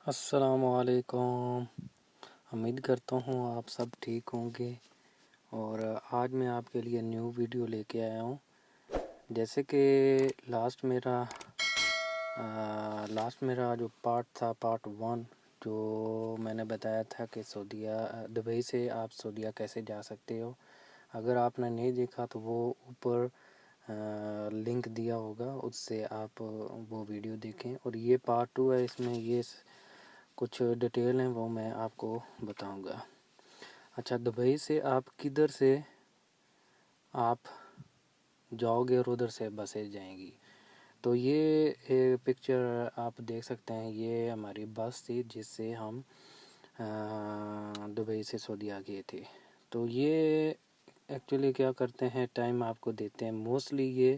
السلام علیکم۔ امید کرتا ہوں آپ سب ٹھیک ہوں گے، اور آج میں آپ کے لیے نیو ویڈیو لے کے آیا ہوں۔ جیسے کہ لاسٹ میرا جو پارٹ تھا، پارٹ 1، جو میں نے بتایا تھا کہ دبئی سے آپ سعودیہ کیسے جا سکتے ہو۔ اگر آپ نے نہیں دیکھا تو وہ اوپر لنک دیا ہوگا، اس سے آپ وہ ویڈیو دیکھیں۔ اور یہ پارٹ 2 ہے، اس میں یہ کچھ ڈیٹیل ہیں وہ میں آپ کو بتاؤں گا۔ اچھا، دبئی سے آپ کدھر سے آپ جاؤ گے اور ادھر سے بسیں جائیں گی۔ تو یہ پکچر آپ دیکھ سکتے ہیں، یہ ہماری بس تھی جس سے ہم دبئی سے سعودیہ گئے تھے۔ تو یہ ایکچولی کیا کرتے ہیں، ٹائم آپ کو دیتے ہیں، موسٹلی یہ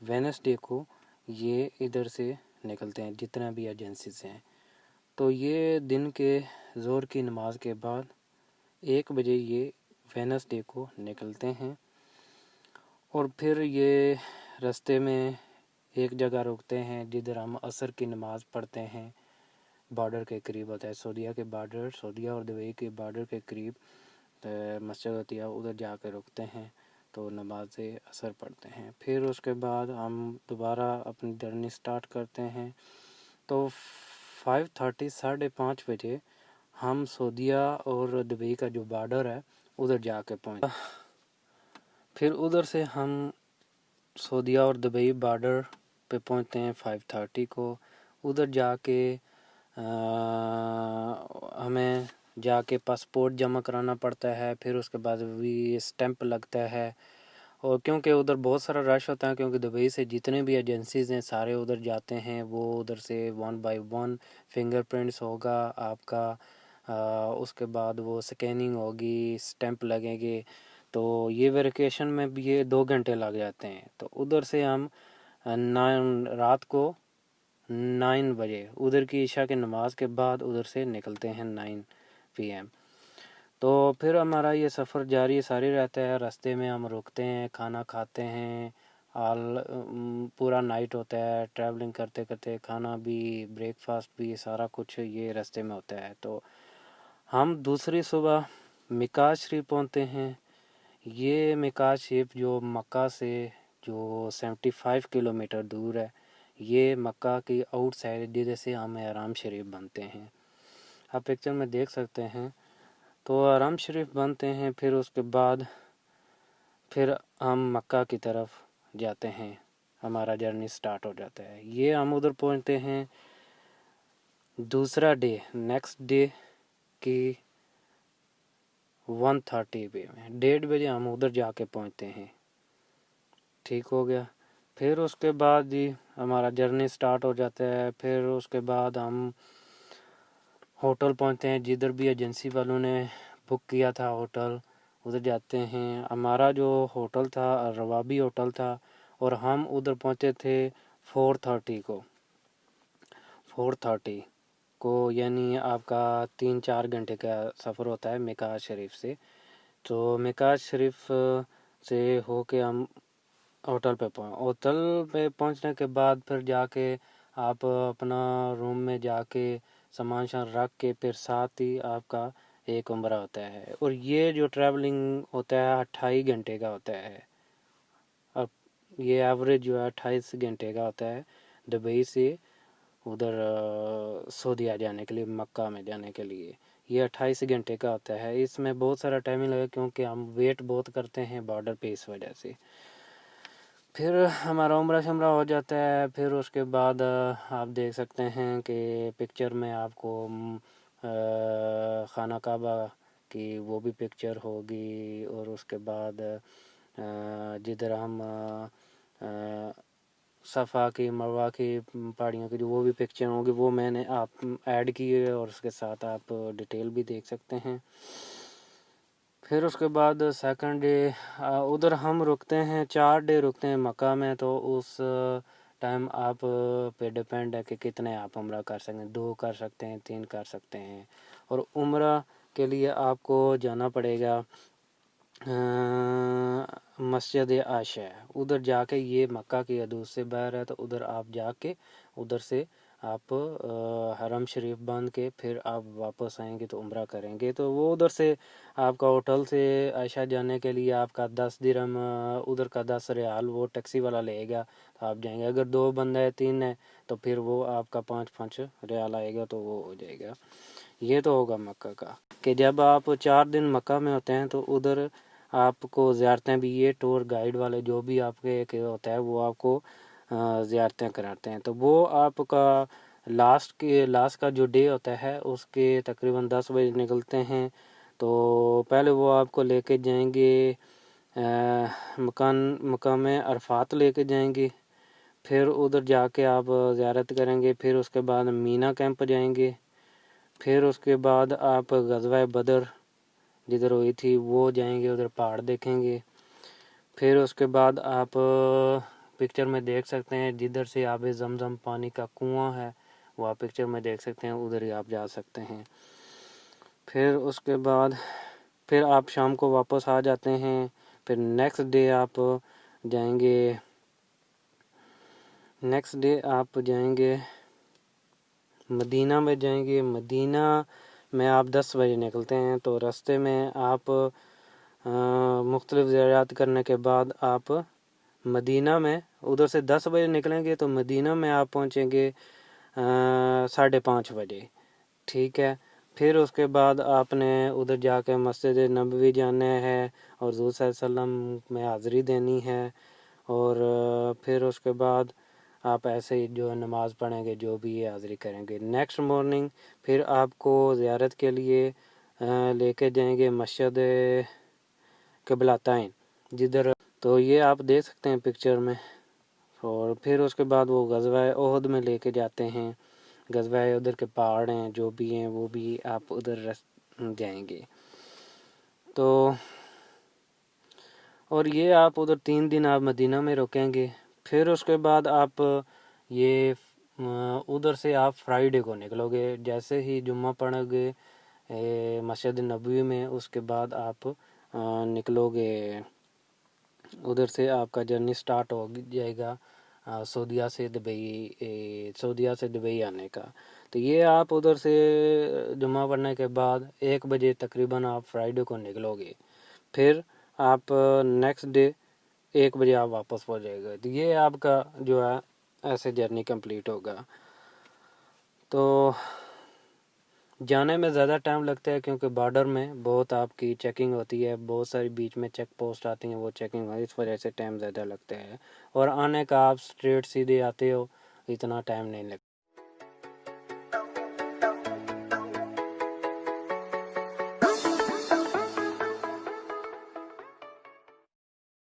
وینسڈے کو یہ ادھر سے نکلتے ہیں، جتنا بھی ایجنسیز ہیں۔ تو یہ دن کے ظہر کی نماز کے بعد 1 بجے یہ وینسڈے کو نکلتے ہیں، اور پھر یہ رستے میں ایک جگہ رکتے ہیں جدھر ہم عصر کی نماز پڑھتے ہیں۔ بارڈر کے قریب ہوتا ہے، سعودیہ اور دبئی کے بارڈر کے قریب مسجد ہوتی ہے، ادھر جا کے رکتے ہیں، تو نماز عصر پڑھتے ہیں۔ پھر اس کے بعد ہم دوبارہ اپنی جرنی سٹارٹ کرتے ہیں۔ تو 5:30 5:30 بجے ہم سعودیہ اور دبئی کا جو بارڈر ہے ادھر جا کے پہنچے۔ پھر ادھر سے ہم سعودیہ اور دبئی بارڈر پہ پہنچتے ہیں 5:30 کو۔ ادھر جا کے ہمیں جا کے پاسپورٹ جمع کرانا پڑتا ہے، پھر اس کے بعد بھی اسٹیمپ لگتا ہے، اور کیونکہ ادھر بہت سارا رش ہوتا ہے، کیونکہ دبئی سے جتنے بھی ایجنسیز ہیں سارے ادھر جاتے ہیں، وہ ادھر سے 1 by 1 فنگر پرنٹس ہوگا آپ کا، اس کے بعد وہ سکیننگ ہوگی، اسٹیمپ لگیں گے، تو یہ ویریفیکیشن میں بھی یہ 2 گھنٹے لگ جاتے ہیں۔ تو ادھر سے ہم رات کو 9 بجے ادھر کی عشاء کی نماز کے بعد ادھر سے نکلتے ہیں 9 PM۔ تو پھر ہمارا یہ سفر جاری ساری رہتا ہے، راستے میں ہم رکتے ہیں، کھانا کھاتے ہیں، پورا نائٹ ہوتا ہے، ٹریولنگ کرتے کرتے کھانا بھی، بریک فاسٹ بھی، سارا کچھ یہ راستے میں ہوتا ہے۔ تو ہم دوسری صبح میقات شریف پہنچتے ہیں۔ یہ میقات شریف جو مکہ سے جو 75 کلومیٹر دور ہے، یہ مکہ کی آؤٹ سائڈ جدھر سے ہم احرام شریف بنتے ہیں، آپ پکچر میں دیکھ سکتے ہیں۔ تو احرام شریف بنتے ہیں، پھر اس کے بعد پھر ہم مکہ کی طرف جاتے ہیں، ہمارا جرنی سٹارٹ ہو جاتا ہے۔ یہ ہم ادھر پہنچتے ہیں دوسرا ڈے، نیکسٹ ڈے کی 1:30 پہ 1:30 بجے ہم ادھر جا کے پہنچتے ہیں، ٹھیک ہو گیا۔ پھر اس کے بعد جی ہمارا جرنی سٹارٹ ہو جاتا ہے۔ پھر اس کے بعد ہم ہوٹل پہنچتے ہیں، جدھر بھی ایجنسی والوں نے بک کیا تھا ہوٹل، ادھر جاتے ہیں۔ ہمارا جو ہوٹل تھا روابی ہوٹل تھا، اور ہم ادھر پہنچے تھے 4:30 کو 4:30 کو، یعنی آپ کا 3-4 گھنٹے کا سفر ہوتا ہے میقات شریف سے۔ تو میقات شریف سے ہو کے ہم ہوٹل پہ پہنچنے کے بعد پھر جا کے آپ اپنا روم میں جا کے سامان رکھ کے پھر ساتھ ہی آپ کا ایک عمرہ ہوتا ہے، اور یہ جو ٹریولنگ ہوتا ہے 28 گھنٹے کا ہوتا ہے۔ اب یہ ایوریج جو ہے 28 گھنٹے کا ہوتا ہے دبئی سے ادھر سعودیہ جانے کے لیے، مکہ میں جانے کے لیے یہ 28 گھنٹے کا ہوتا ہے۔ اس میں بہت سارا ٹائمنگ لگا، کیونکہ ہم ویٹ بہت کرتے ہیں بارڈر پہ، اس وجہ سے۔ پھر ہمارا عمرہ شمرہ ہو جاتا ہے۔ پھر اس کے بعد آپ دیکھ سکتے ہیں کہ پکچر میں آپ کو خانہ کعبہ کی وہ بھی پکچر ہوگی، اور اس کے بعد جدھر ہم صفا کی مروہ کی پہاڑیوں کی جو وہ بھی پکچر ہوگی، وہ میں نے آپ ایڈ کی ہے، اور اس کے ساتھ آپ ڈیٹیل بھی دیکھ سکتے ہیں۔ پھر اس کے بعد سیکنڈ ڈے ادھر ہم رکتے ہیں، 4 ڈے رکتے ہیں مکہ میں۔ تو اس ٹائم آپ پہ ڈیپینڈ ہے کہ کتنے آپ عمرہ کر سکتے ہیں، 2 کر سکتے ہیں، 3 کر سکتے ہیں۔ اور عمرہ کے لیے آپ کو جانا پڑے گا مسجد عائشہ، ادھر جا کے، یہ مکہ کی حدود سے باہر ہے، تو ادھر آپ جا کے ادھر سے آپ حرم شریف باندھ کے پھر آپ واپس آئیں گے تو عمرہ کریں گے، تو وہ ادھر سے آپ کا ہوٹل سے عائشہ جانے کے لیے آپ کا 10 درہم ادھر کا 10 ریال وہ ٹیکسی والا لے گا، تو آپ جائیں گے۔ اگر 2 بندہ ہے 3 ہے تو پھر وہ آپ کا 5 ریال آئے گا، تو وہ ہو جائے گا۔ یہ تو ہوگا مکہ کا، کہ جب آپ 4 دن مکہ میں ہوتے ہیں تو ادھر آپ کو زیارتیں بھی، یہ ٹور گائیڈ والے جو بھی آپ کے ہوتا ہے وہ آپ کو زیارتیں کراتے ہیں، تو وہ آپ کا لاسٹ کا جو ڈے ہوتا ہے اس کے تقریباً 10 بجے نکلتے ہیں، تو پہلے وہ آپ کو لے کے جائیں گے مقام عرفات لے کے جائیں گے، پھر ادھر جا کے آپ زیارت کریں گے، پھر اس کے بعد مینا کیمپ جائیں گے، پھر اس کے بعد آپ غزوہ بدر جدھر ہوئی تھی وہ جائیں گے، ادھر پہاڑ دیکھیں گے، پھر اس کے بعد آپ پکچر میں دیکھ سکتے ہیں جدھر سے آب زمزم پانی کا کنواں ہے وہ آپ پکچر میں دیکھ سکتے ہیں، ادھر ہی آپ جا سکتے ہیں۔ پھر اس کے بعد پھر آپ شام کو واپس آ جاتے ہیں، پھر نیکسٹ ڈے آپ جائیں گے مدینہ میں جائیں گے۔ مدینہ میں آپ 10 بجے نکلتے ہیں، تو راستے میں آپ مختلف زیارات کرنے کے بعد آپ مدینہ میں ادھر سے 10 بجے نکلیں گے تو مدینہ میں آپ پہنچیں گے 5:30 بجے، ٹھیک ہے۔ پھر اس کے بعد آپ نے ادھر جا کے مسجد نبوی جانا ہے اور حضور صلی اللہ علیہ وسلم میں حاضری دینی ہے، اور پھر اس کے بعد آپ ایسے ہی جو نماز پڑھیں گے جو بھی یہ حاضری کریں گے۔ نیکسٹ مارننگ پھر آپ کو زیارت کے لیے لے کے جائیں گے مسجد قبلتین جدھر، تو یہ آپ دیکھ سکتے ہیں پکچر میں، اور پھر اس کے بعد وہ غزوہ احد میں لے کے جاتے ہیں، غزوہ ادھر کے پہاڑ ہیں جو بھی ہیں وہ بھی آپ ادھر جائیں گے، تو اور یہ آپ ادھر 3 دن آپ مدینہ میں رکیں گے۔ پھر اس کے بعد آپ یہ ادھر سے آپ فرائیڈے کو نکلو گے، جیسے ہی جمعہ پڑھو گے مسجد نبوی میں، اس کے بعد آپ نکلو گے ادھر سے، آپ کا جرنی سٹارٹ ہو جائے گا سعودیہ سے دبئی آنے کا، تو یہ آپ ادھر سے جمعہ پڑھنے کے بعد 1 بجے تقریباً آپ فرائیڈے کو نکلو گے، پھر آپ نیکسٹ ڈے 1 بجے آپ واپس پہنچ جائے گا، تو یہ آپ کا جو ہے ایسے جرنی کمپلیٹ ہوگا۔ تو جانے میں زیادہ ٹائم لگتا ہے کیونکہ بارڈر میں بہت آپ کی چیکنگ ہوتی ہے، بہت ساری بیچ میں چیک پوسٹ آتی ہیں، وہ چیکنگ اس وجہ سے ٹائم زیادہ لگتا ہے، اور آنے کا آپ اسٹریٹ سیدھے آتے ہو اتنا ٹائم نہیں لگتا۔